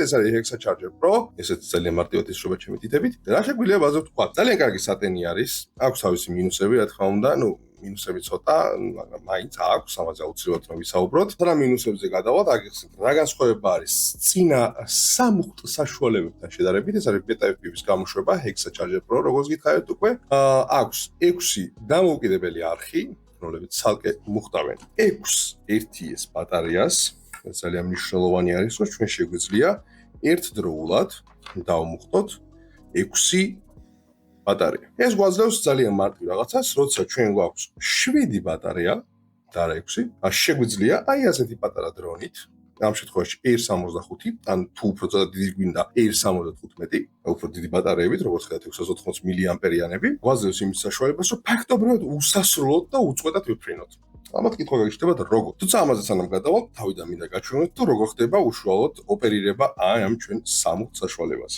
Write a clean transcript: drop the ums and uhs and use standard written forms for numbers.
ეს არის Hexa Charger Pro, ესეც ძალიან მარტივად ისრობა ჩემი თითებით. რა შეგვიძლია ბაზრობ თქვა? ძალიან კარგი სატენი არის, აქვს თავისი მინუსები, რა თქმა უნდა, მინუსები ცოტა, მაგრამ მაინც აქვს, ამაზე აუცილებლად რომ ვისაუბროთ. რა მინუსებზე გადავალთ, აგიხსნით, რა განსხვავება არის წინა სამუხტ საშუალებებთან შედარებით, ეს არის Beta FPV-ის გამოშვება Hexa Charger Pro, როგორც გითხარით უკვე. აქვს 6 დამოუკიდებელი არხი, რომლებიც ცალკე მოხდავენ 6 1S ბატარეას. ძალიან მნიშვნელოვანი არის, რომ ჩვენ შეგვიძლია ერთდროულად დავმუხტოთ 6 ბატარეა. ეს გვაძლევს ძალიან მარტივ რაღაცას, როცა ჩვენ გვაქვს 7 ბატარეა და არა 6, შეგვიძლია აი ასეთი პატარა დრონით, ამ შემთხვევაში Air 65, ან თუ უფრო ცოტა დიდი გვინდა Air 75, უფრო დიდი ბატარეებით, როგორც ხედავთ 680 მილი-ამპერიანები, გვაძლევს იმის საშუალებას, რომ ფაქტობრივად უსასრულოდ და უწყვეტად ვიფრინოთ. ამათ კითხვა გაგიჩნდება და როგორ. თუმცა ამაზე სანამ გადავალთ, თავიდან მინდა გაჩვენოთ, თუ როგორ ხდება უშუალოდ ოპერირება ამ ჩვენ სამუხტ საშუალებაზე.